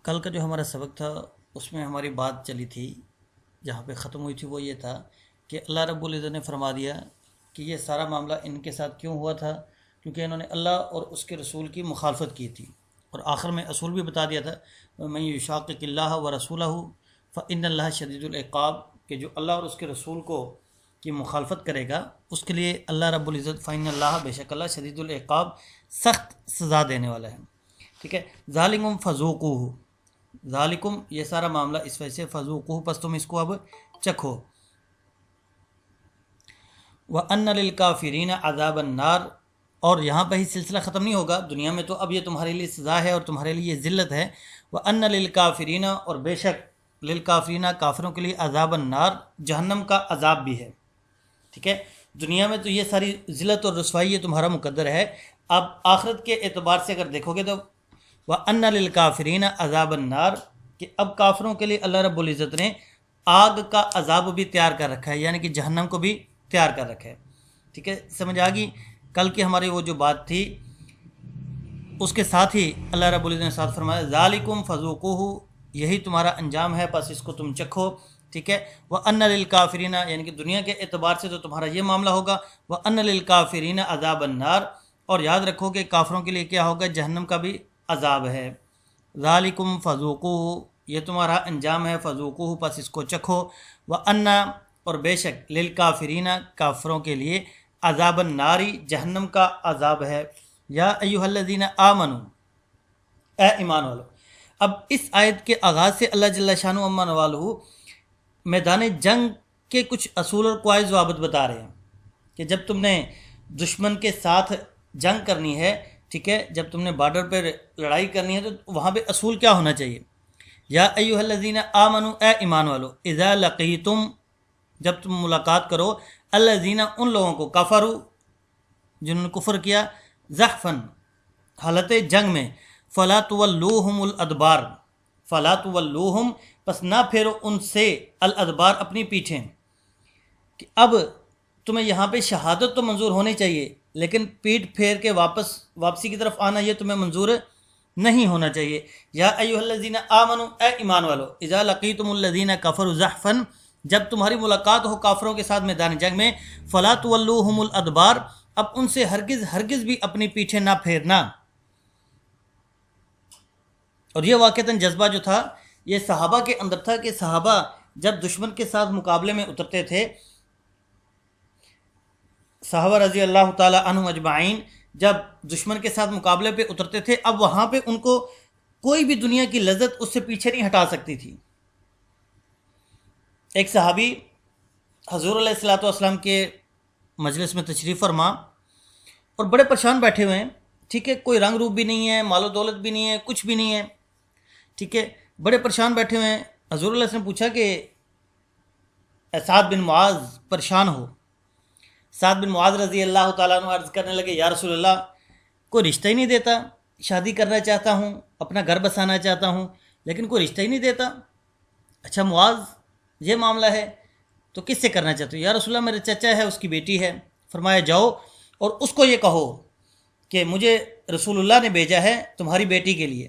کل کا جو ہمارا سبق تھا اس میں ہماری بات چلی تھی، جہاں پہ ختم ہوئی تھی وہ یہ تھا کہ اللہ رب العزت نے فرما دیا کہ یہ سارا معاملہ ان کے ساتھ کیوں ہوا تھا، کیونکہ انہوں نے اللہ اور اس کے رسول کی مخالفت کی تھی۔ اور آخر میں اصول بھی بتا دیا تھا، من یشاقق اللہ و رسولہ فإن اللہ شدید العقاب، کہ جو اللہ اور اس کے رسول کو کی مخالفت کرے گا اس کے لیے اللہ رب العزت فإن اللہ، بے شک اللہ شدید العقاب، سخت سزا دینے والا ہے۔ ٹھیک ہے، ذالکم فذوقوہ، ذالکم یہ سارا معاملہ اس وجہ سے، فذوقوہ پس تم اس کو اب چکھو۔ وَأَنَّ لِلْكَافِرِينَ عَذَابَ النَّارِ، اور یہاں پہ ہی سلسلہ ختم نہیں ہوگا، دنیا میں تو اب یہ تمہارے لیے سزا ہے اور تمہارے لیے یہ ذلت ہے۔ وَأَنَّ لِلْكَافِرِينَ، اور بے شک للکافرین، کافروں کے لیے عذاب النار، جہنم کا عذاب بھی ہے۔ ٹھیک ہے، دنیا میں تو یہ ساری ذلت اور رسوائی یہ تمہارا مقدر ہے، اب آخرت کے اعتبار سے اگر دیکھو گے تو وَأَنَّ لِلْكَافِرِينَ عَذَابَ النَّارِ، کہ اب کافروں کے لیے اللہ رب العزت نے آگ کا عذاب بھی تیار کر رکھا ہے، یعنی کہ جہنم کو بھی تیار کر رکھا ہے۔ ٹھیک ہے، سمجھ آ گئی؟ کل کی ہماری وہ جو بات تھی اس کے ساتھ ہی اللہ رب العزت نے ساتھ فرمایا ذالکم فذوقوہ، یہی تمہارا انجام ہے، پس اس کو تم چکھو۔ ٹھیک ہے، وَأَنَّ لِلْكَافِرِينَ، یعنی کہ دنیا کے اعتبار سے تو تمہارا یہ معاملہ ہوگا، وَأَنَّ لِلْكَافِرِينَ عَذَابَ النَّارِ، اور یاد رکھو کہ کافروں کے لیے کیا ہوگا، جہنم کا بھی عذاب ہے۔ ذالکم فذوقوہ، یہ تمہارا انجام ہے، فذوقوہ پس اس کو چکھو۔ وَأَنَّ، اور بے شک، لِلْكَافِرِينَ کافروں کے لیے، عذاب الناری، جہنم کا عذاب ہے۔ یا ایھا الذین آمنوا، اے ایمان والو۔ اب اس آیت کے آغاز سے اللہ جل شانہ عما نوالہ میدان جنگ کے کچھ اصول اور قواعد ضوابط بتا رہے ہیں کہ جب تم نے دشمن کے ساتھ جنگ کرنی ہے، ٹھیک ہے، جب تم نے بارڈر پہ لڑائی کرنی ہے تو وہاں پہ اصول کیا ہونا چاہیے۔ یا ایھا الذین آمنوا، اے ایمان والو، اذا لقیتم، جب تم ملاقات کرو، الذین، ان لوگوں کو، کفروا، جنہوں نے کفر کیا، زحفاً، حالت جنگ میں، فلا تولوہم الادبار، فلا تولوہم، پس نہ پھیرو ان سے، الادبار، اپنی پیٹھیں۔ کہ اب تمہیں یہاں پہ شہادت تو منظور ہونی چاہیے، لیکن پیٹ پھیر کے واپسی کی طرف آنا یہ تمہیں منظور نہیں ہونا چاہیے۔ یا ایھا الذین آمنوا، اے ایمان والو، اذا لقیتم الذین کفروا زحفاً، جب تمہاری ملاقات ہو کافروں کے ساتھ میدان جنگ میں، فلا تولوہم الادبار، اب ان سے ہرگز بھی اپنی پیٹھیں نہ پھیرنا۔ اور یہ واقعتاً جذبہ جو تھا یہ صحابہ کے اندر تھا کہ صحابہ جب دشمن کے ساتھ مقابلے میں اترتے تھے، صحابہ رضی اللہ تعالی عنہم اجمعین جب دشمن کے ساتھ مقابلے پہ اترتے تھے، اب وہاں پہ ان کو کوئی بھی دنیا کی لذت اس سے پیچھے نہیں ہٹا سکتی تھی۔ ایک صحابی حضور علیہ الصلوۃ والسلام کے مجلس میں تشریف فرما اور بڑے پریشان بیٹھے ہوئے ہیں، ٹھیک ہے، کوئی رنگ روپ بھی نہیں ہے، مال و دولت بھی نہیں ہے، کچھ بھی نہیں ہے، ٹھیک ہے، بڑے پریشان بیٹھے ہوئے ہیں۔ حضور علیہ السلام نے پوچھا کہ سعد بن معاذ پریشان ہو؟ سعد بن معاذ رضی اللہ تعالیٰ عنہ عرض کرنے لگے، یا رسول اللہ، کوئی رشتہ ہی نہیں دیتا، شادی کرنا چاہتا ہوں، اپنا گھر بسانا چاہتا ہوں، لیکن کوئی رشتہ ہی نہیں دیتا۔ اچھا معاذ، یہ معاملہ ہے تو کس سے کرنا چاہتے ہو؟ یا رسول اللہ، میرے چچا ہے، اس کی بیٹی ہے۔ فرمایا جاؤ اور اس کو یہ کہو کہ مجھے رسول اللہ نے بھیجا ہے تمہاری بیٹی کے لیے۔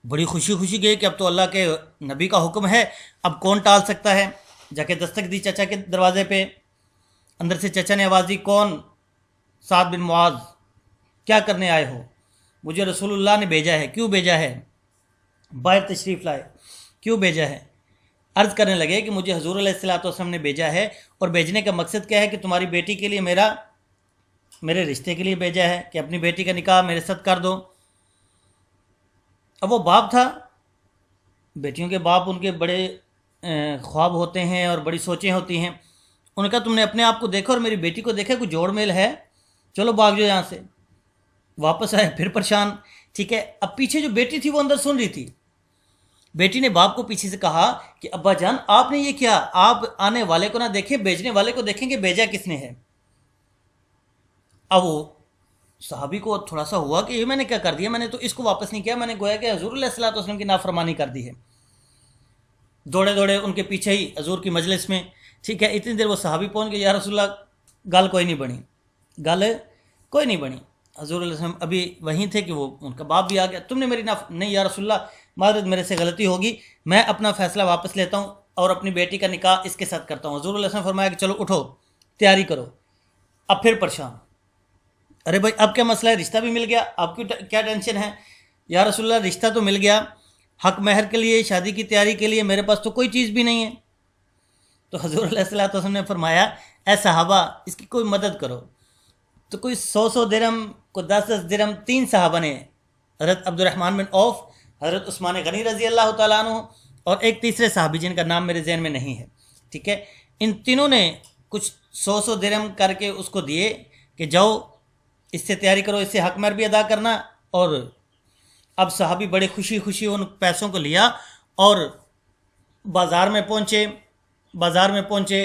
بڑی خوشی گئی کہ اب تو اللہ کے نبی کا حکم ہے، اب کون ٹال سکتا ہے۔ جا کے دستک دی چچا کے دروازے پہ، اندر سے چچا نے آواز دی، کون؟ سعد بن معاذ، کیا کرنے آئے ہو؟ مجھے رسول اللہ نے بھیجا ہے۔ کیوں بھیجا ہے؟ باہر تشریف لائے، کیوں بھیجا ہے؟ عرض کرنے لگے کہ مجھے حضور علیہ الصلوۃ والسلام نے بھیجا ہے، اور بھیجنے کا مقصد کیا ہے کہ تمہاری بیٹی کے لیے میرے رشتے کے لیے بھیجا ہے کہ اپنی بیٹی کا نکاح میرے ساتھ کر دو۔ اب وہ باپ تھا، بیٹیوں کے باپ، ان کے بڑے خواب ہوتے ہیں اور بڑی سوچیں ہوتی ہیں۔ انہوں نے کہا تم نے اپنے آپ کو دیکھا اور میری بیٹی کو دیکھا، کوئی جوڑ میل ہے؟ چلو بھاگ جاؤ یہاں سے۔ واپس آئے، پھر پریشان، ٹھیک ہے۔ اب پیچھے جو بیٹی تھی وہ اندر سن رہی تھی، بیٹی نے باپ کو پیچھے سے کہا کہ ابا جان، آپ نے یہ کیا؟ آپ آنے والے کو نہ دیکھیں، بھیجنے والے کو دیکھیں کہ بھیجا کس نے ہے۔ اب وہ صحابی کو تھوڑا سا ہوا کہ یہ میں نے کیا کر دیا، میں نے تو اس کو واپس نہیں کیا، میں نے گویا کہ حضور علیہ الصلوۃ والسلام کی نافرمانی کر دی ہے۔ دوڑے ان کے پیچھے ہی حضور کی مجلس میں، ٹھیک ہے، اتنی دیر وہ صحابی پہنچ گئے، یا رسول اللہ، گل کوئی نہیں بنی۔ حضور علیہ السلام ابھی وہیں تھے کہ وہ ان کا باپ بھی آ گیا، تم نے میری نہیں یا رسول اللہ، معذرت میرے سے غلطی ہوگی، میں اپنا فیصلہ واپس لیتا ہوں اور اپنی بیٹی کا نکاح اس کے ساتھ کرتا ہوں۔ حضور علیہ السلام نے فرمایا کہ چلو اٹھو تیاری کرو۔ اب پھر پریشان، ارے بھائی اب کیا مسئلہ ہے، رشتہ بھی مل گیا، اب کیا ٹینشن ہے؟ یا رسول اللہ رشتہ تو مل گیا، حق مہر کے لیے، شادی کی تیاری کے لیے میرے پاس تو کوئی چیز بھی نہیں ہے۔ تو حضور علیہ السلام نے فرمایا اے صحابہ اس کی کوئی مدد کرو۔ تو کوئی 100 درہم، کوئی 10 درہم، 3 صحابہ نے، حضرت عبد الرحمن بن عوف، حضرت عثمان غنی رضی اللہ تعالیٰ عنہ اور ایک تیسرے صحابی جن کا نام میرے ذہن میں نہیں ہے، ٹھیک ہے، ان تینوں نے کچھ 100 درہم کر کے اس کو دیے کہ جاؤ اس سے تیاری کرو، اس سے حق مہر بھی ادا کرنا۔ اور اب صحابی بڑے خوشی خوشی ان پیسوں کو لیا اور بازار میں پہنچے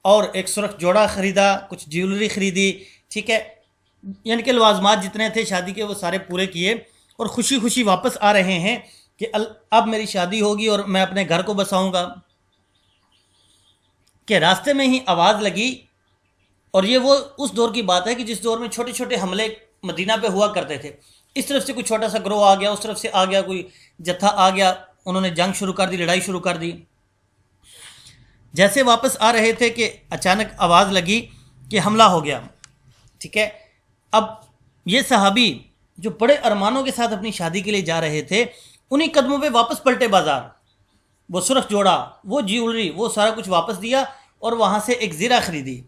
اور ایک سرخ جوڑا خریدا، کچھ جیولری خریدی، ٹھیک ہے، یعنی کہ لوازمات جتنے تھے شادی کے وہ سارے پورے کیے اور خوشی خوشی واپس آ رہے ہیں کہ اب میری شادی ہوگی اور میں اپنے گھر کو بساؤں گا، کہ راستے میں ہی آواز لگی۔ اور یہ وہ اس دور کی بات ہے کہ جس دور میں چھوٹے چھوٹے حملے مدینہ پہ ہوا کرتے تھے، اس طرف سے کوئی چھوٹا سا گروہ آ گیا، اس طرف سے آ گیا کوئی جتھا آ گیا، انہوں نے جنگ شروع کر دی، لڑائی شروع کر دی۔ جیسے واپس آ رہے تھے کہ اچانک آواز لگی کہ حملہ ہو گیا، ٹھیک ہے۔ اب یہ صحابی جو بڑے ارمانوں کے ساتھ اپنی شادی کے لیے جا رہے تھے، انہی قدموں پہ واپس پلٹے بازار، وہ سرخ جوڑا، وہ جیولری، وہ سارا کچھ واپس دیا اور وہاں سے ایک زرہ خریدی۔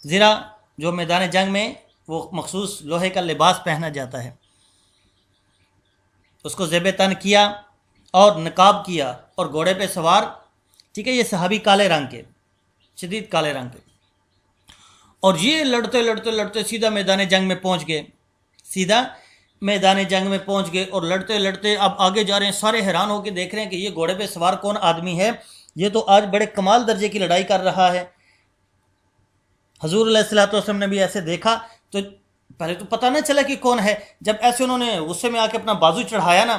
زرہ جو میدان جنگ میں وہ مخصوص لوہے کا لباس پہنا جاتا ہے، اس کو زیب تن کیا اور نقاب کیا اور گھوڑے پہ سوار، ٹھیک ہے، یہ صحابی کالے رنگ کے، شدید کالے رنگ کے، اور یہ لڑتے سیدھا میدان جنگ میں پہنچ گئے اور لڑتے اب آگے جا رہے ہیں، سارے حیران ہو کے دیکھ رہے ہیں کہ یہ گھوڑے پہ سوار کون آدمی ہے، یہ تو آج بڑے کمال درجے کی لڑائی کر رہا ہے۔ حضور علیہ السلام نے بھی ایسے دیکھا تو پہلے تو پتہ نہ چلا کہ کون ہے، جب ایسے انہوں نے غصے میں آ کے اپنا بازو چڑھایا نا،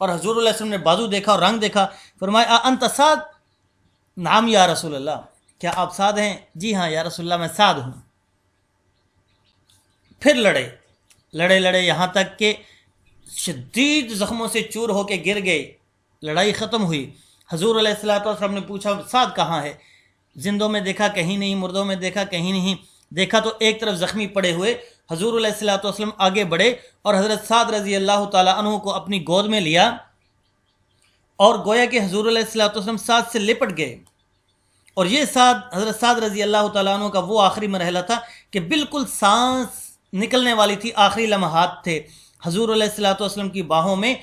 اور حضور علیہ السلام نے بازو دیکھا اور رنگ دیکھا، فرمایا انت سعد؟ نعم یا رسول اللہ، کیا آپ سعد ہیں؟ جی ہاں یا رسول اللہ میں سعد ہوں۔ پھر لڑے یہاں تک کہ شدید زخموں سے چور ہو کے گر گئے، لڑائی ختم ہوئی۔ حضور علیہ السلام نے پوچھا سعد کہاں ہے؟ زندوں میں دیکھا کہیں نہیں، مردوں میں دیکھا کہیں نہیں، دیکھا تو ایک طرف زخمی پڑے ہوئے۔ حضور علیہ السلام آگے بڑھے اور حضرت سعد رضی اللہ تعالیٰ عنہ کو اپنی گود میں لیا اور گویا کہ حضور علیہ السلام سعد سے لپٹ گئے۔ اور یہ حضرت سعد رضی اللہ تعالیٰ عنہ کا وہ آخری مرحلہ تھا کہ بالکل سانس نکلنے والی تھی، آخری لمحات تھے۔ حضور علیہ السلام کی باہوں میں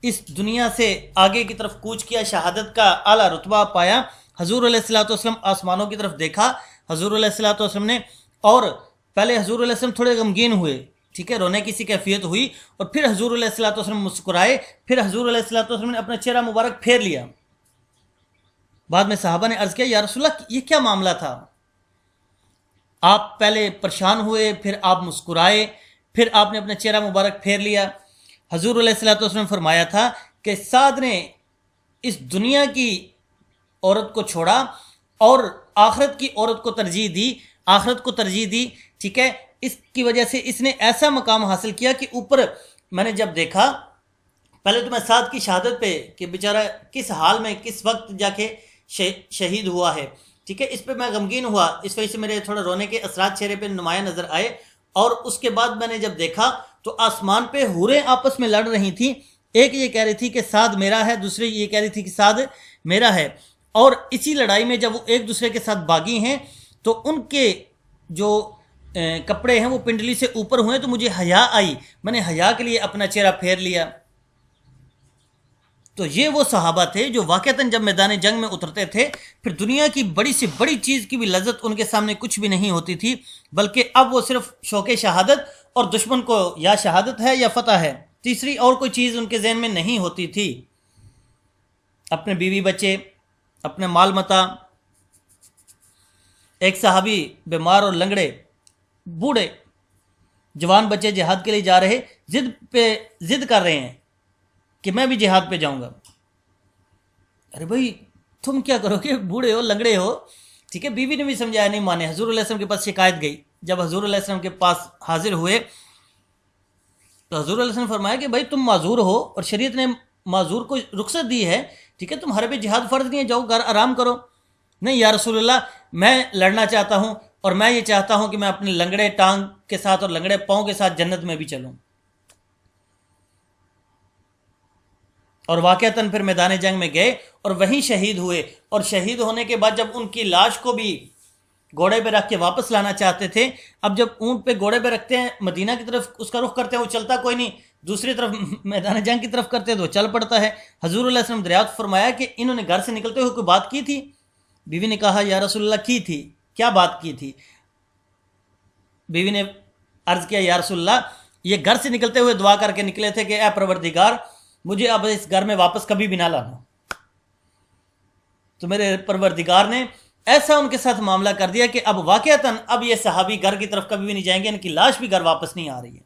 اس دنیا سے آگے کی طرف کوچ کیا، شہادت کا اعلیٰ رتبہ پایا۔ حضور علیہ السلام آسمانوں کی طرف دیکھا حضور علیہ السلام نے، اور پہلے حضور علیہ السلام تھوڑے غمگین ہوئے، ٹھیک ہے، رونے کی سی کیفیت ہوئی، اور پھر حضور علیہ السلام مسکرائے، پھر حضور علیہ السلام نے اپنا چہرہ مبارک پھیر لیا۔ بعد میں صحابہ نے عرض کیا یا رسول اللہ یہ کیا معاملہ تھا؟ آپ پہلے پریشان ہوئے، پھر آپ مسکرائے، پھر آپ نے اپنا چہرہ مبارک پھیر لیا۔ حضور علیہ السلام نے فرمایا تھا کہ سعد نے اس دنیا کی عورت کو چھوڑا اور آخرت کی عورت کو ترجیح دی، ٹھیک ہے، اس کی وجہ سے اس نے ایسا مقام حاصل کیا کہ اوپر میں نے جب دیکھا، پہلے تو میں سعد کی شہادت پہ کہ بیچارہ کس حال میں کس وقت جا کے شہید ہوا ہے، ٹھیک ہے، اس پہ میں غمگین ہوا، اس وجہ سے میرے تھوڑا رونے کے اثرات چہرے پہ نمایاں نظر آئے۔ اور اس کے بعد میں نے جب دیکھا تو آسمان پہ حوریں آپس میں لڑ رہی تھیں، ایک یہ کہہ رہی تھی کہ سعد میرا ہے، دوسری یہ کہہ رہی تھی کہ سعد میرا ہے، اور اسی لڑائی میں جب وہ ایک دوسرے کے ساتھ باغی ہیں تو ان کے جو کپڑے ہیں وہ پنڈلی سے اوپر ہوئے، تو مجھے حیا آئی، میں نے حیا کے لیے اپنا چہرہ پھیر لیا۔ تو یہ وہ صحابہ تھے جو واقعتاً جب میدان جنگ میں اترتے تھے پھر دنیا کی بڑی سے بڑی چیز کی بھی لذت ان کے سامنے کچھ بھی نہیں ہوتی تھی، بلکہ اب وہ صرف شوق شہادت اور دشمن کو یا شہادت ہے یا فتح ہے، تیسری اور کوئی چیز ان کے ذہن میں نہیں ہوتی تھی۔ اپنے بیوی بچے، اپنے مال متاع، ایک صحابی بیمار اور لنگڑے، بوڑھے، جوان بچے جہاد کے لیے جا رہے، ضد کر رہے ہیں کہ میں بھی جہاد پہ جاؤں گا۔ ارے بھائی تم کیا کرو گے، بوڑھے ہو، لنگڑے ہو، ٹھیک ہے، بیوی نے بھی سمجھایا، نہیں مانے۔ حضور علیہ السلام کے پاس شکایت گئی، جب حضور علیہ السلام کے پاس حاضر ہوئے تو حضور علیہ السلام نے فرمایا کہ بھائی تم معذور ہو اور شریعت نے معذور کو رخصت دی ہے، ٹھیک ہے، تمہارے پہ جہاد فرض نہیں ہے، جاؤ گھر آرام کرو. نہیں یا رسول اللہ میں لڑنا چاہتا ہوں اور میں یہ چاہتا ہوں کہ میں اپنے لنگڑے ٹانگ کے ساتھ اور لنگڑے پاؤں کے ساتھ جنت میں بھی چلوں. اور واقعتاً پھر میدان جنگ میں گئے اور وہیں شہید ہوئے. اور شہید ہونے کے بعد جب ان کی لاش کو بھی گھوڑے پہ رکھ کے واپس لانا چاہتے تھے، اب جب اونٹ پہ گھوڑے پہ رکھتے ہیں، مدینہ کی طرف اس کا رخ کرتے ہیں، وہ چلتا کوئی نہیں، دوسری طرف میدان جنگ کی طرف کرتے ہیں تو وہ چل پڑتا ہے. حضور علیہ السلام دریافت فرمایا کہ انہوں نے گھر سے نکلتے ہوئے کوئی بات کی تھی؟ بیوی نے کہا یا رسول اللہ کی تھی. کیا بات کی تھی؟ بیوی نے عرض کیا یا رسول اللہ یہ گھر سے نکلتے ہوئے دعا کر کے نکلے تھے کہ اے پروردگار مجھے اب اس گھر میں واپس کبھی بھی نہ لانا. تو میرے پروردگار نے ایسا ان کے ساتھ معاملہ کر دیا کہ اب واقعتاً اب یہ صحابی گھر کی طرف کبھی بھی نہیں جائیں گے، ان کی لاش بھی گھر واپس نہیں آ رہی ہے.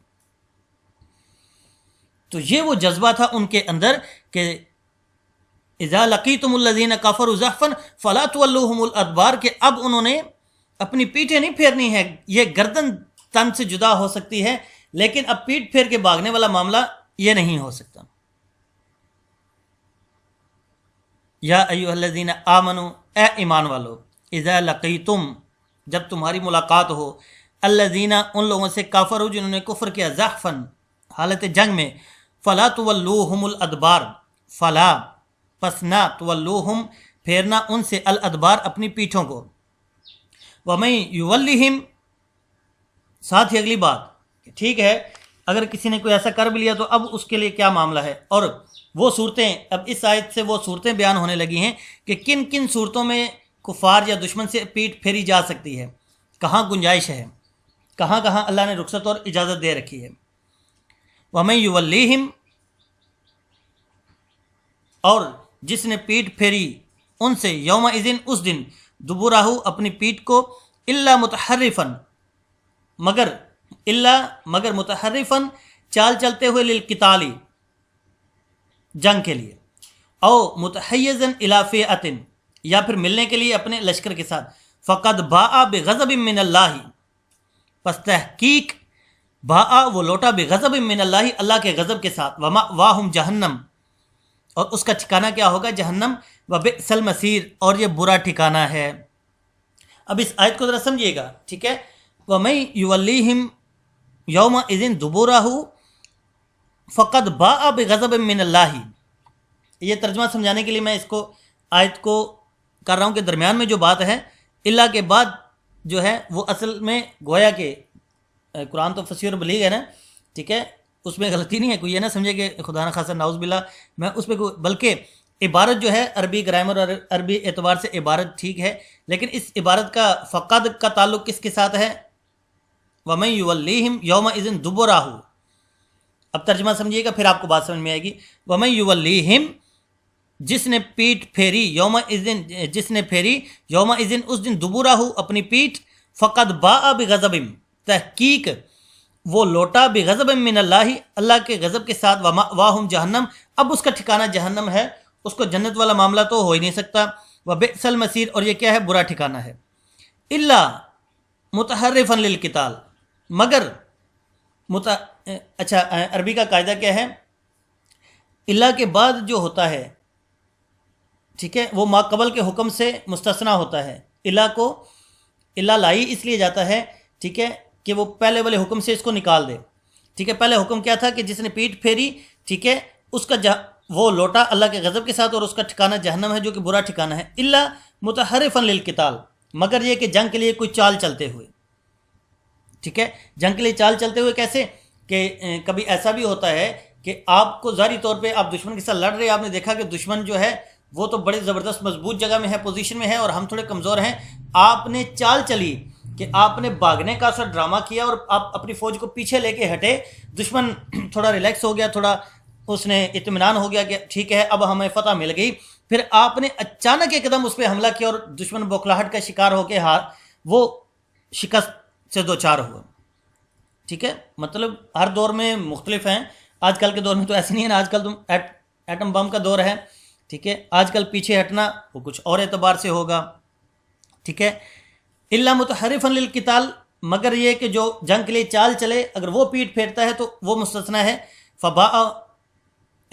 تو یہ وہ جذبہ تھا ان کے اندر کہ اذا لقیتم الذین کفروا زحفا فلا تولوہم الادبار، کہ اب انہوں نے اپنی پیٹھیں نہیں پھیرنی ہے. یہ گردن تن سے جدا ہو سکتی ہے لیکن اب پیٹ پھیر کے بھاگنے والا معاملہ یہ نہیں ہو سکتا. یا ایھا الذین آمنوا، اے ایمان والو، اذا لقیتم، جب تمہاری ملاقات ہو، الذین، ان لوگوں سے، کافروا، جنہوں نے کفر کیا، زحفا، حالت جنگ میں، فلا تولوہم الادبار، فلا، پس نہ، تولوہم، پھیرنا ان سے، الادبار، اپنی پیٹھوں کو. ومن یولہم، ساتھ ہی اگلی بات، ٹھیک ہے اگر کسی نے کوئی ایسا کر بھی لیا تو اب اس کے لیے کیا معاملہ ہے. اور وہ صورتیں، اب اس آیت سے وہ صورتیں بیان ہونے لگی ہیں کہ کن کن صورتوں میں کفار یا دشمن سے پیٹ پھیری جا سکتی ہے، کہاں گنجائش ہے، کہاں کہاں اللہ نے رخصت اور اجازت دے رکھی ہے. وَمَن یُوَلِّیہِم، اور جس نے پیٹ پھیری ان سے، یومئذ، اس دن، دبرہ، اپنی پیٹ کو، الا متحرفن، مگر متحرفن، چال چلتے ہوئے، للقتال، جنگ کے لیے، او متحیزن الی فئۃ، یا پھر ملنے کے لیے اپنے لشکر کے ساتھ، فقد باء بغضب من اللہ، پس تحقیق باء، وہ لوٹا، بغضب من اللہ، اللہ کے غضب کے ساتھ، ومأواہم جہنم، اور اس کا ٹھکانہ کیا ہوگا، جہنم، وبئس المصیر، اور یہ برا ٹھکانہ ہے. اب اس آیت کو ذرا سمجھیے گا، ٹھیک ہے. وَمَن یُوَلِّیہِم یَوْمَئِذٍ دُبُورَهُ فَقَدْ بَاءَ بِغَضَبٍ مِّنَ اللَّهِ. یہ ترجمہ سمجھانے کے لیے میں اس کو آیت کو کر رہا ہوں کہ درمیان میں جو بات ہے اللہ کے بعد جو ہے وہ اصل میں گویا کہ قرآن تو فصیح اور بلیغ ہے نا، ٹھیک ہے، اس میں غلطی نہیں ہے، کوئی یہ نہ سمجھے کہ خدا نہ خاصہ نعوذ باللہ میں اس پہ بلکہ عبارت جو ہے عربی گرامر اور عربی اعتبار سے عبارت ٹھیک ہے، لیکن اس عبارت کا فقد کا تعلق کس کے ساتھ ہے، وَمَن یُوَلِّیہِم یَوْمَئِذٍ دُبُرَہُ. اب ترجمہ سمجھیے گا پھر آپ کو بات سمجھ میں آئے گی. وَمَن یُوَلِّیہِم، جس نے پیٹ پھیری، یومئذٍ، جس نے پھیری، یومئذٍ، اس دن، دبرہ، اپنی پیٹ، فقد باء بغضب، تحقیق وہ لوٹا، بغضب من اللہ، اللہ کے غضب کے ساتھ، ومأواہم جہنم، اب اس کا ٹھکانہ جہنم ہے، اس کو جنت والا معاملہ تو ہو ہی نہیں سکتا. وبئس المصیر، اور یہ کیا ہے، برا ٹھکانہ ہے. الا متحرفا للقتال، مگر اچھا عربی کا قاعدہ کیا ہے، الا کے بعد جو ہوتا ہے، ٹھیک ہے، وہ ما قبل کے حکم سے مستثنا ہوتا ہے. الا کو، الا لائی اس لیے جاتا ہے، ٹھیک ہے، کہ وہ پہلے والے حکم سے اس کو نکال دے. ٹھیک ہے، پہلے حکم کیا تھا کہ جس نے پیٹ پھیری، ٹھیک ہے، اس کا وہ لوٹا اللہ کے غضب کے ساتھ اور اس کا ٹھکانہ جہنم ہے جو کہ برا ٹھکانہ ہے. الا متحرفا للقتال، مگر یہ کہ جنگ کے لیے کوئی چال چلتے ہوئے، ٹھیک ہے، جنگ کے لیے چال چلتے ہوئے کیسے کہ کبھی ایسا بھی ہوتا ہے کہ آپ کو ظاہری طور پہ آپ دشمن کے ساتھ لڑ رہے، آپ نے دیکھا کہ دشمن جو ہے وہ تو بڑے زبردست مضبوط جگہ میں ہے، پوزیشن میں ہے، اور ہم تھوڑے کمزور ہیں. آپ نے چال چلی کہ آپ نے بھاگنے کا سا ڈرامہ کیا اور آپ اپنی فوج کو پیچھے لے کے ہٹے، دشمن تھوڑا ریلیکس ہو گیا، تھوڑا اس نے اطمینان ہو گیا کہ ٹھیک ہے اب ہمیں فتح مل گئی. پھر آپ نے اچانک ایک قدم اس پہ حملہ کیا اور دشمن بوکھلاہٹ کا شکار ہو کے وہ شکست سے دوچار ہوا. ٹھیک ہے، مطلب ہر دور میں مختلف ہیں. آج کل کے دور میں تو ایسے نہیں ہے نا، آج کل تم ایٹم بم کا دور ہے، ٹھیک ہے، آج کل پیچھے ہٹنا وہ کچھ اور اعتبار سے ہوگا. ٹھیک ہے، الا متحرفا للقتال، مگر یہ کہ جو جنگ کے لیے چال چلے، اگر وہ پیٹ پھیرتا ہے تو وہ مستثنا ہے.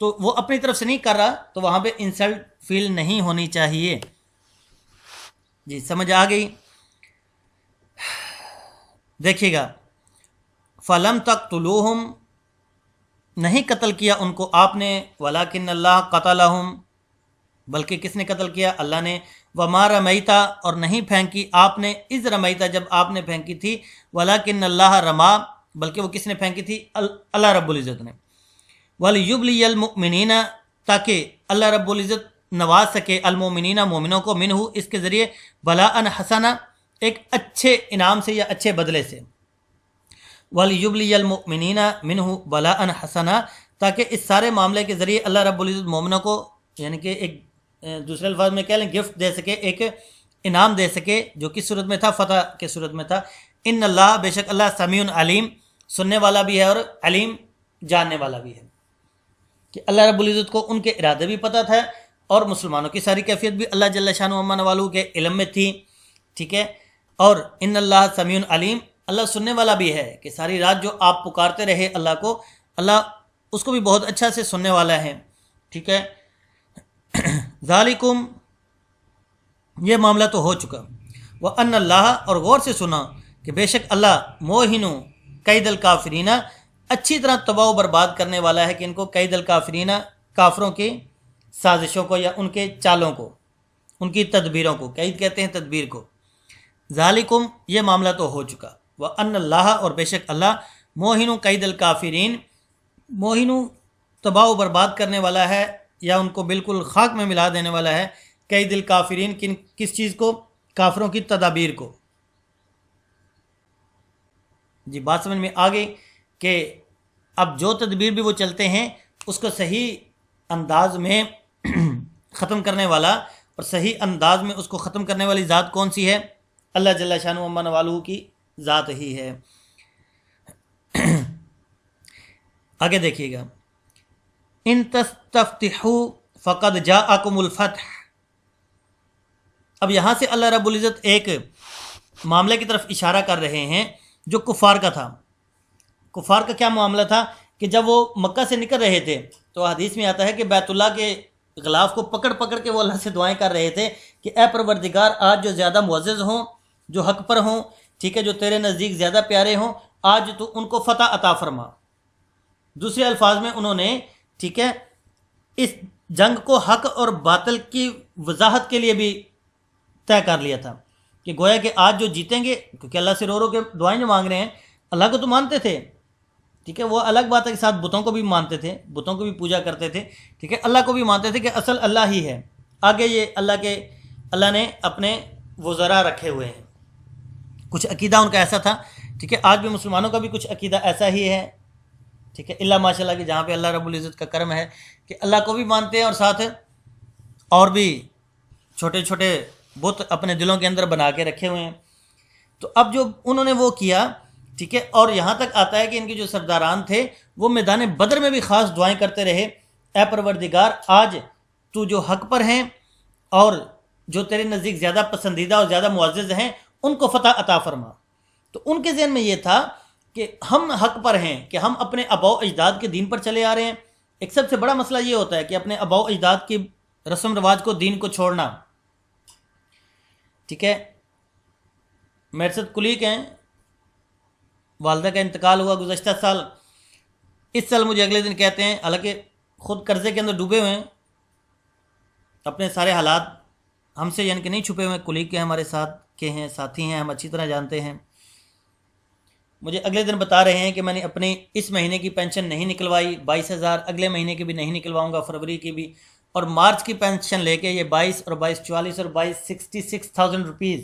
تو وہ اپنی طرف سے نہیں کر رہا تو وہاں پہ انسلٹ فیل نہیں ہونی چاہیے. جی سمجھ آ گئی. دیکھیے گا فلم تقتلوہم نہیں قتل کیا ان کو آپ نے ولکن اللہ قتلہم بلکہ کس نے قتل کیا؟ اللہ نے. وما رمیتا اور نہیں پھینکی آپ نے اذ رمیتا جب آپ نے پھینکی تھی. ولکن اللہ رما بلکہ وہ کس نے پھینکی تھی؟ اللہ رب العزت نے. ولیبلی المؤمنین تاکہ اللہ رب العزت نواز سکے المؤمنین مومنوں کو منہ اس کے ذریعے بلاء حسنہ ایک اچھے انعام سے یا اچھے بدلے سے. ولیبلی المؤمنین منہ بلاء حسنہ تاکہ اس سارے معاملے کے ذریعے اللہ رب العزت مومنوں کو یعنی کہ ایک دوسرے الفاظ میں کہہ لیں گفٹ دے سکے، ایک انعام دے سکے. جو کس صورت میں تھا؟ فتح کے صورت میں تھا. ان اللہ بے شک اللہ سمیع علیم سننے والا بھی ہے اور علیم جاننے والا بھی ہے. کہ اللہ رب العزت کو ان کے ارادے بھی پتہ تھا اور مسلمانوں کی ساری کیفیت بھی اللہ جل شانہ و عمان والو کے علم میں تھی. ٹھیک ہے. اور ان اللہ سمیع علیم اللہ سننے والا بھی ہے کہ ساری رات جو آپ پکارتے رہے اللہ کو، اللہ اس کو بھی بہت اچھا سے سننے والا ہے. ٹھیک ہے. ذالکم یہ معاملہ تو ہو چکا. وَأَنَّ اللَّهَ اور غور سے سنا کہ بے شک اللہ موہن قید الکافرین اچھی طرح تباہ و برباد کرنے والا ہے کہ ان کو قید الکافرین کافروں کی سازشوں کو یا ان کے چالوں کو، ان کی تدبیروں کو. قید کہتے ہیں تدبیر کو. ذالکم یہ معاملہ تو ہو چکا. وَأَنَّ اللَّهَ اور بے شک اللہ موہن قید الکافرین موہن تباہ و برباد کرنے والا ہے یا ان کو بالکل خاک میں ملا دینے والا ہے. قید الکافرین کس چیز کو؟ کافروں کی تدابیر کو. جی بات سمجھ میں آ گئی کہ اب جو تدبیر بھی وہ چلتے ہیں اس کو صحیح انداز میں ختم کرنے والا اور صحیح انداز میں اس کو ختم کرنے والی ذات کون سی ہے؟ اللہ جل شانہ و عمان والو کی ذات ہی ہے. آگے دیکھیے گا ان تستفتحوا فقد جاءکم الفتح. اب یہاں سے اللہ رب العزت ایک معاملے کی طرف اشارہ کر رہے ہیں جو کفار کا تھا. کفار کا کیا معاملہ تھا کہ جب وہ مکہ سے نکل رہے تھے تو حدیث میں آتا ہے کہ بیت اللہ کے غلاف کو پکڑ پکڑ کے وہ اللہ سے دعائیں کر رہے تھے کہ اے پروردگار آج جو زیادہ معزز ہوں، جو حق پر ہوں، ٹھیک ہے، جو تیرے نزدیک زیادہ پیارے ہوں، آج تو ان کو فتح عطا فرما. دوسرے الفاظ میں انہوں نے ٹھیک ہے اس جنگ کو حق اور باطل کی وضاحت کے لیے بھی طے کر لیا تھا کہ گویا کہ آج جو جیتیں گے، کیونکہ اللہ سے رو رو کے دعائیں جو مانگ رہے ہیں، اللہ کو تو مانتے تھے، ٹھیک ہے، وہ الگ بات ہے کہ ساتھ بتوں کو بھی مانتے تھے، بتوں کو بھی پوجا کرتے تھے، ٹھیک ہے، اللہ کو بھی مانتے تھے کہ اصل اللہ ہی ہے. آگے یہ اللہ نے اپنے وزراء رکھے ہوئے ہیں. کچھ عقیدہ ان کا ایسا تھا. ٹھیک ہے. آج بھی مسلمانوں کا بھی کچھ عقیدہ ایسا ہی ہے. ٹھیک ہے. اللہ ماشاء اللہ کہ جہاں پہ اللہ رب العزت کا کرم ہے کہ اللہ کو بھی مانتے ہیں اور ساتھ اور بھی چھوٹے چھوٹے بت اپنے دلوں کے اندر بنا کے رکھے ہوئے ہیں. تو اب جو انہوں نے وہ کیا، ٹھیک ہے، اور یہاں تک آتا ہے کہ ان کے جو سرداران تھے وہ میدان بدر میں بھی خاص دعائیں کرتے رہے، اے پروردگار آج تو جو حق پر ہیں اور جو تیرے نزدیک زیادہ پسندیدہ اور زیادہ معزز ہیں ان کو فتح عطا فرما. تو ان کے ذہن میں یہ تھا کہ ہم حق پر ہیں کہ ہم اپنے آباء و اجداد کے دین پر چلے آ رہے ہیں. ایک سب سے بڑا مسئلہ یہ ہوتا ہے کہ اپنے آباء و اجداد کی رسم رواج کو، دین کو چھوڑنا. ٹھیک ہے. میرے ساتھ کلیگ ہیں، والدہ کا انتقال ہوا گزشتہ سال. اس سال مجھے اگلے دن کہتے ہیں، حالانکہ خود قرضے کے اندر ڈوبے ہوئے ہیں، اپنے سارے حالات ہم سے یعنی کہ نہیں چھپے ہوئے، کلیگ کے ہمارے ساتھ کے ہیں، ساتھی ہیں، ہم اچھی طرح جانتے ہیں. مجھے اگلے دن بتا رہے ہیں کہ میں نے اپنی اس مہینے کی پینشن نہیں نکلوائی، 22,000 اگلے مہینے کی بھی نہیں نکلواؤں گا، فروری کی بھی، اور مارچ کی پینشن لے کے یہ 22 اور 22 44 اور 22 66,000 روپیز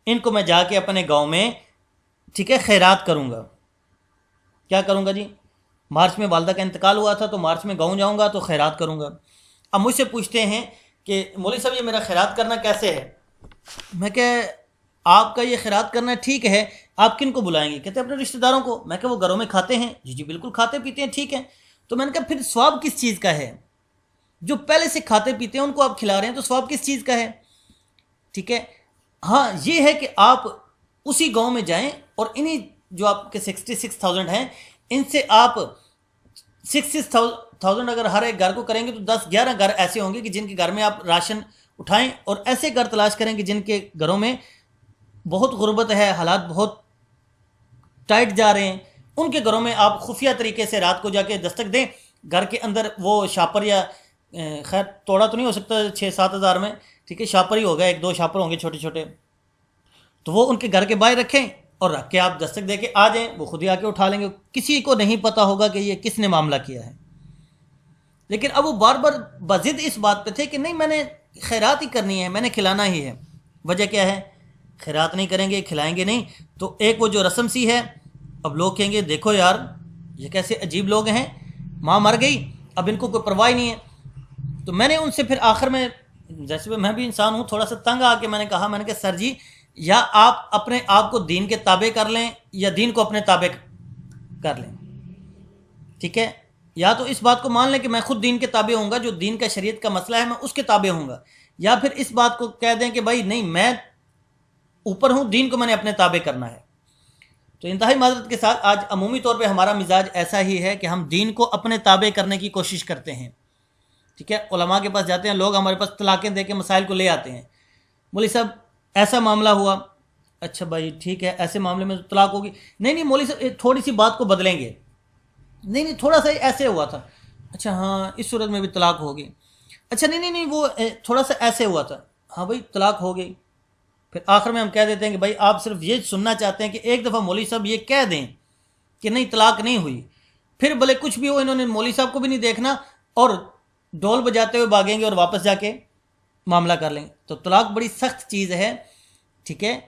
ان کو میں جا کے اپنے گاؤں میں، ٹھیک ہے، خیرات کروں گا. کیا کروں گا جی؟ مارچ میں والدہ کا انتقال ہوا تھا تو مارچ میں گاؤں جاؤں گا تو خیرات کروں گا. اب مجھ سے پوچھتے ہیں کہ مولوی صاحب یہ میرا خیرات کرنا کیسے ہے؟ میں کہ آپ کا یہ خیرات کرنا ٹھیک ہے، آپ کن کو بلائیں گے؟ کہتے ہیں اپنے رشتہ داروں کو. میں کہ وہ گھروں میں کھاتے ہیں. جی بالکل کھاتے پیتے ہیں، ٹھیک ہے. تو میں نے کہا پھر ثواب کس چیز کا ہے؟ جو پہلے سے کھاتے پیتے ہیں ان کو آپ کھلا رہے ہیں تو ثواب کس چیز کا ہے؟ ٹھیک ہے. ہاں یہ ہے کہ آپ اسی گاؤں میں جائیں اور انہی جو آپ کے 66,000 ہیں ان سے آپ 6,000 اگر ہر ایک گھر کو کریں گے تو 10-11 گھر ایسے ہوں گے کہ جن کے گھر میں آپ راشن اٹھائیں، اور ایسے گھر تلاش کریں کہ جن کے گھروں میں بہت غربت ہے، حالات بہت ٹائٹ جا رہے ہیں، ان کے گھروں میں آپ خفیہ طریقے سے رات کو جا کے دستک دیں، گھر کے اندر وہ شاپر یا خیر توڑا تو نہیں ہو سکتا 6-7 ہزار میں، ٹھیک ہے، شاپر ہی ہوگا، 1-2 شاپر ہوں گے چھوٹے چھوٹے، تو وہ ان کے گھر کے باہر رکھیں اور رکھ کے آپ دستک دے کے آ جائیں، وہ خود ہی آ کے اٹھا لیں گے، کسی کو نہیں پتہ ہوگا کہ یہ کس نے معاملہ کیا ہے۔ لیکن اب وہ بار بار بضد اس بات پہ تھے کہ نہیں میں نے خیرات ہی کرنی ہے، میں نے کھلانا ہی ہے۔ وجہ کیا ہے؟ خیرات نہیں کریں گے، کھلائیں گے نہیں، تو ایک وہ جو رسم سی ہے، اب لوگ کہیں گے دیکھو یار یہ کیسے عجیب لوگ ہیں، ماں مر گئی اب ان کو کوئی پرواہ نہیں ہے۔ تو میں نے ان سے پھر آخر میں، جیسے میں بھی انسان ہوں، تھوڑا سا تنگ آ کے میں نے کہا سر جی، یا آپ اپنے آپ کو دین کے تابع کر لیں یا دین کو اپنے تابع کر لیں، ٹھیک ہے، یا تو اس بات کو مان لیں کہ میں خود دین کے تابع ہوں گا، جو دین کا شریعت کا مسئلہ ہے میں اس کے تابع ہوں گا، یا پھر اس بات کو کہہ دیں کہ بھائی نہیں میں اوپر ہوں، دین کو میں نے اپنے تابع کرنا ہے۔ تو انتہائی معذرت کے ساتھ آج عمومی طور پہ ہمارا مزاج ایسا ہی ہے کہ ہم دین کو اپنے تابع کرنے کی کوشش کرتے ہیں، ٹھیک ہے، علماء کے پاس جاتے ہیں، لوگ ہمارے پاس طلاقیں دے کے مسائل کو لے آتے ہیں، مولوی صاحب ایسا معاملہ ہوا، اچھا بھائی ٹھیک ہے، ایسے معاملے میں طلاق ہوگی، نہیں مولوی صاحب تھوڑی سی بات کو بدلیں گے، نہیں تھوڑا سا ایسے ہوا تھا، اچھا ہاں اس صورت میں بھی طلاق ہوگی، اچھا نہیں وہ تھوڑا سا ایسے ہوا تھا، ہاں بھائی طلاق ہو گئی۔ پھر آخر میں ہم کہہ دیتے ہیں کہ بھائی آپ صرف یہ سننا چاہتے ہیں کہ ایک دفعہ مولوی صاحب یہ کہہ دیں کہ نہیں طلاق نہیں ہوئی، پھر بھلے کچھ بھی ہو انہوں نے مولوی صاحب کو بھی نہیں دیکھنا اور ڈول بجاتے ہوئے بھاگیں گے اور واپس جا کے معاملہ کر لیں گے۔ تو طلاق بڑی سخت چیز ہے، ٹھیک ہے،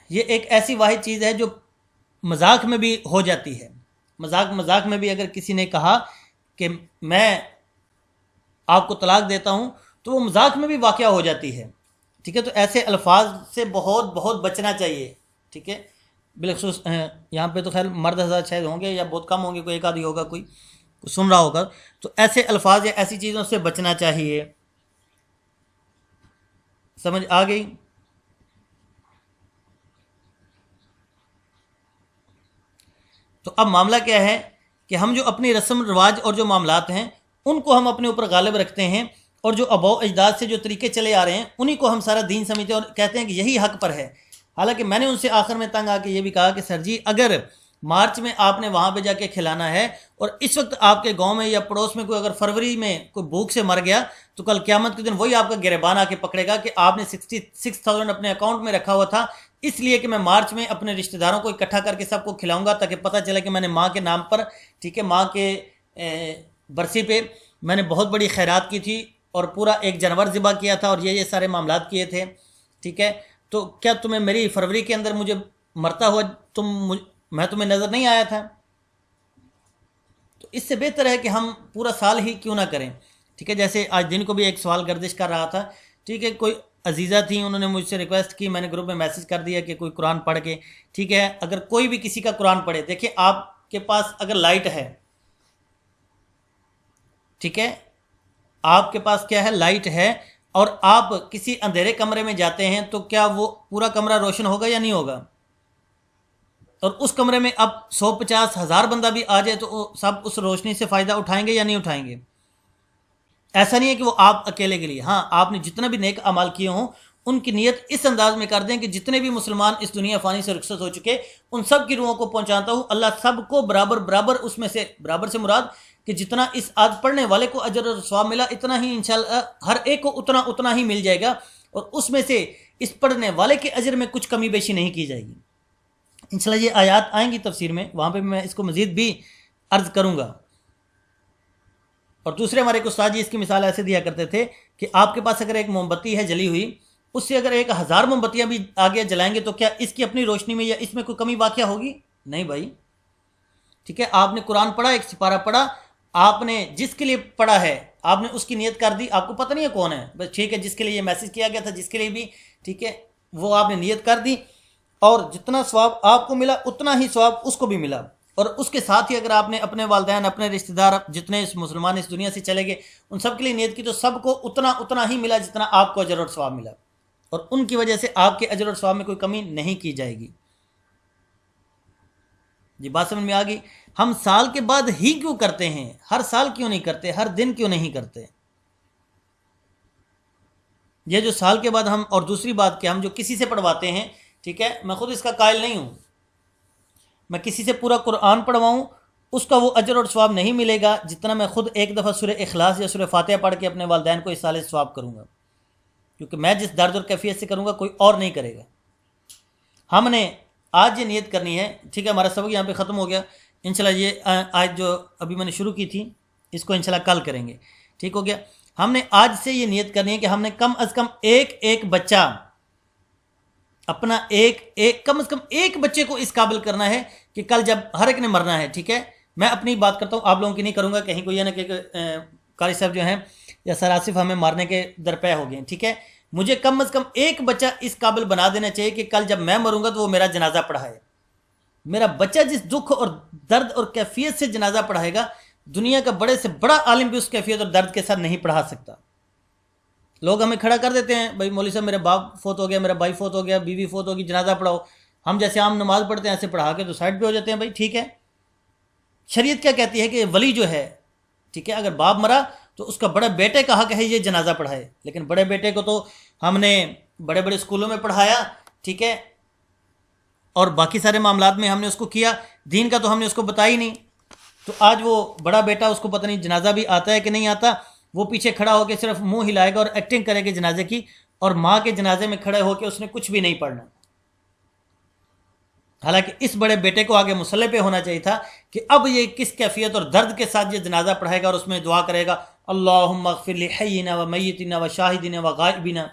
یہ ایک ایسی واحد چیز ہے جو مذاق میں بھی ہو جاتی ہے، مذاق میں بھی اگر کسی نے کہا کہ میں آپ کو طلاق دیتا ہوں تو وہ مذاق میں بھی واقع ہو جاتی ہے، ٹھیک ہے، تو ایسے الفاظ سے بہت بچنا چاہیے، ٹھیک ہے، بالخصوص یہاں پہ تو خیر مرد حضرات شاید ہوں گے یا بہت کم ہوں گے، کوئی ایک آدھی ہوگا کوئی سن رہا ہوگا، تو ایسے الفاظ یا ایسی چیزوں سے بچنا چاہیے۔ سمجھ آ گئی؟ تو اب معاملہ کیا ہے کہ ہم جو اپنی رسم رواج اور جو معاملات ہیں ان کو ہم اپنے اوپر غالب رکھتے ہیں، اور جو آباء اجداد سے جو طریقے چلے آ رہے ہیں انہی کو ہم سارا دین سمجھتے ہیں اور کہتے ہیں کہ یہی حق پر ہے۔ حالانکہ میں نے ان سے آخر میں تنگ آ کے یہ بھی کہا کہ سر جی اگر مارچ میں آپ نے وہاں پہ جا کے کھلانا ہے اور اس وقت آپ کے گاؤں میں یا پڑوس میں کوئی اگر فروری میں کوئی بھوک سے مر گیا تو کل قیامت کے دن وہی آپ کا گریبان آ کے پکڑے گا کہ آپ نے 66,000 اپنے اکاؤنٹ میں رکھا ہوا تھا اس لیے کہ میں مارچ میں اپنے رشتہ داروں کو اکٹھا کر کے سب کو کھلاؤں گا تاکہ پتہ چلے کہ میں نے ماں کے نام پر، ٹھیک ہے، ماں کے برسی پہ میں نے بہت بڑی خیرات کی تھی اور پورا ایک جانور ذبح کیا تھا اور یہ سارے معاملات کیے تھے، ٹھیک ہے، تو کیا تمہیں میری فروری کے اندر مجھے مرتا ہوا میں تمہیں نظر نہیں آیا تھا؟ تو اس سے بہتر ہے کہ ہم پورا سال ہی کیوں نہ کریں، ٹھیک ہے۔ جیسے آج دن کو بھی ایک سوال گردش کر رہا تھا، ٹھیک ہے، کوئی عزیزہ تھیں انہوں نے مجھ سے ریکویسٹ کی، میں نے گروپ میں میسج کر دیا کہ کوئی قرآن پڑھ کے، ٹھیک ہے، اگر کوئی بھی کسی کا قرآن پڑھے، دیکھیں آپ کے پاس اگر لائٹ ہے، ٹھیک ہے، آپ کے پاس کیا ہے، لائٹ ہے، اور آپ کسی اندھیرے کمرے میں جاتے ہیں تو کیا وہ پورا کمرہ روشن ہوگا یا نہیں ہوگا؟ اور اس کمرے میں اب 150,000 بندہ بھی آ جائے تو وہ سب اس روشنی سے فائدہ اٹھائیں گے یا نہیں اٹھائیں گے؟ ایسا نہیں ہے کہ وہ آپ اکیلے کے لیے، ہاں آپ نے جتنا بھی نیک اعمال کیے ہوں ان کی نیت اس انداز میں کر دیں کہ جتنے بھی مسلمان اس دنیا فانی سے رخصت ہو چکے ان سب کی روحوں کو پہنچاتا ہوں، اللہ سب کو برابر اس میں سے، برابر سے مراد کہ جتنا اس آج پڑھنے والے کو اجر اور ثواب ملا اتنا ہی انشاءاللہ ہر ایک کو اتنا ہی مل جائے گا، اور اس میں سے اس پڑھنے والے کے اجر میں کچھ کمی بیشی نہیں کی جائے گی۔ انشاءاللہ یہ آیات آئیں گی تفسیر میں، وہاں پہ میں اس کو مزید بھی عرض کروں گا۔ اور دوسرے ہمارے کو استاد جی اس کی مثال ایسے دیا کرتے تھے کہ آپ کے پاس اگر ایک موم بتی ہے جلی ہوئی، اس سے اگر 1,000 موم بتیاں بھی آگے جلائیں گے تو کیا اس کی اپنی روشنی میں یا اس میں کوئی کمی واقع ہوگی؟ نہیں بھائی، ٹھیک ہے، آپ نے قرآن پڑھا، ایک سپارہ پڑھا، آپ نے جس کے لیے پڑھا ہے آپ نے اس کی نیت کر دی، آپ کو پتہ نہیں ہے کون ہے، بس ٹھیک ہے، جس کے لیے یہ میسج کیا گیا تھا، جس کے لیے بھی، ٹھیک ہے، وہ آپ نے نیت کر دی، اور جتنا ثواب آپ کو ملا اتنا ہی ثواب اس کو بھی ملا، اور اس کے ساتھ ہی اگر آپ نے اپنے والدین، اپنے رشتہ دار، جتنے مسلمان اس دنیا سے چلے گئے ان سب کے لیے نیت کی تو سب کو اتنا ہی ملا جتنا آپ کو اجر اور ثواب ملا، اور ان کی وجہ سے آپ کے اجر اور ثواب میں کوئی کمی نہیں کی جائے گی۔ جی بات سمجھ میں آ گئی؟ ہم سال کے بعد ہی کیوں کرتے ہیں؟ ہر سال کیوں نہیں کرتے؟ ہر دن کیوں نہیں کرتے؟ یہ جو سال کے بعد ہم، اور دوسری بات کہ ہم جو کسی سے پڑھواتے ہیں، ٹھیک ہے، میں خود اس کا قائل نہیں ہوں، میں کسی سے پورا قرآن پڑھواؤں اس کا وہ اجر اور ثواب نہیں ملے گا جتنا میں خود ایک دفعہ سورہ اخلاص یا سورہ فاتحہ پڑھ کے اپنے والدین کو ایصال ثواب کروں گا، کیونکہ میں جس درد اور کیفیت سے کروں گا کوئی اور نہیں کرے گا۔ ہم نے آج یہ نیت کرنی ہے، ٹھیک ہے، ہمارا سبق یہاں پہ ختم ہو گیا، انشاءاللہ یہ آج جو ابھی میں نے شروع کی تھی اس کو انشاءاللہ کل کریں گے، ٹھیک ہو گیا۔ ہم نے آج سے یہ نیت کرنی ہے کہ ہم نے کم از کم ایک بچہ اپنا کم از کم ایک بچے کو اس قابل کرنا ہے کہ کل جب ہر ایک نے مرنا ہے، ٹھیک ہے، میں اپنی بات کرتا ہوں، آپ لوگوں کی نہیں کروں گا، کہیں کوئی نہ کہ قاری صاحب جو ہیں یا سر آصف ہمیں مارنے کے درپے ہو گئے ہیں، ٹھیک ہے، مجھے کم از کم ایک بچہ اس قابل بنا دینا چاہیے کہ کل جب میں مروں گا تو وہ میرا جنازہ پڑھائے۔ میرا بچہ جس دکھ اور درد اور کیفیت سے جنازہ پڑھائے گا، دنیا کا بڑے سے بڑا عالم بھی اس کیفیت اور درد کے ساتھ نہیں پڑھا سکتا۔ لوگ ہمیں کھڑا کر دیتے ہیں، بھائی مولوی صاحب میرا باپ فوت ہو گیا، میرا بھائی فوت ہو گیا، بیوی فوت ہوگی، جنازہ پڑھاؤ۔ ہم جیسے عام نماز پڑھتے ہیں ایسے پڑھا کے تو سائڈ پہ ہو جاتے ہیں، بھائی ٹھیک ہے۔ شریعت کیا کہتی ہے کہ ولی جو ہے، ٹھیک ہے، اگر باپ مرا تو اس کا بڑے بیٹے کا حق ہے یہ جنازہ پڑھائے، لیکن بڑے بیٹے کو تو ہم نے بڑے بڑے اسکولوں میں پڑھایا، ٹھیک ہے، اور باقی سارے معاملات میں ہم نے اس کو کیا، دین کا تو ہم نے اس کو بتایا ہی نہیں۔ تو آج وہ بڑا بیٹا، اس کو پتہ نہیں جنازہ بھی آتا ہے کہ نہیں آتا، وہ پیچھے کھڑا ہو کے صرف منہ ہلائے گا اور ایکٹنگ کرے گا جنازے کی، اور ماں کے جنازے میں کھڑے ہو کے اس نے کچھ بھی نہیں پڑھنا۔ حالانکہ اس بڑے بیٹے کو آگے مصلی پہ ہونا چاہیے تھا کہ اب یہ کس کیفیت اور درد کے ساتھ یہ جنازہ پڑھائے گا اور اس میں دعا کرے گا اللہم اغفر لحینا و میتنا و شاہدنا و غائبنا۔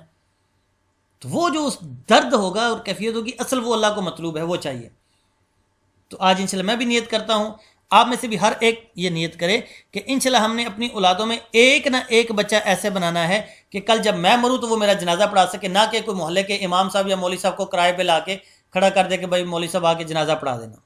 تو وہ جو اس درد ہوگا اور کیفیت ہوگی، اصل وہ اللہ کو مطلوب ہے، وہ چاہیے۔ تو آج انشاءاللہ میں بھی نیت کرتا ہوں، آپ میں سے بھی ہر ایک یہ نیت کرے کہ انشاءاللہ ہم نے اپنی اولادوں میں ایک نہ ایک بچہ ایسے بنانا ہے کہ کل جب میں مروں تو وہ میرا جنازہ پڑھا سکے، نہ کہ کوئی محلے کے امام صاحب یا مولوی صاحب کو کرائے پہ لا کے کھڑا کر دے کہ بھائی مولوی صاحب آ کے جنازہ پڑھا دینا۔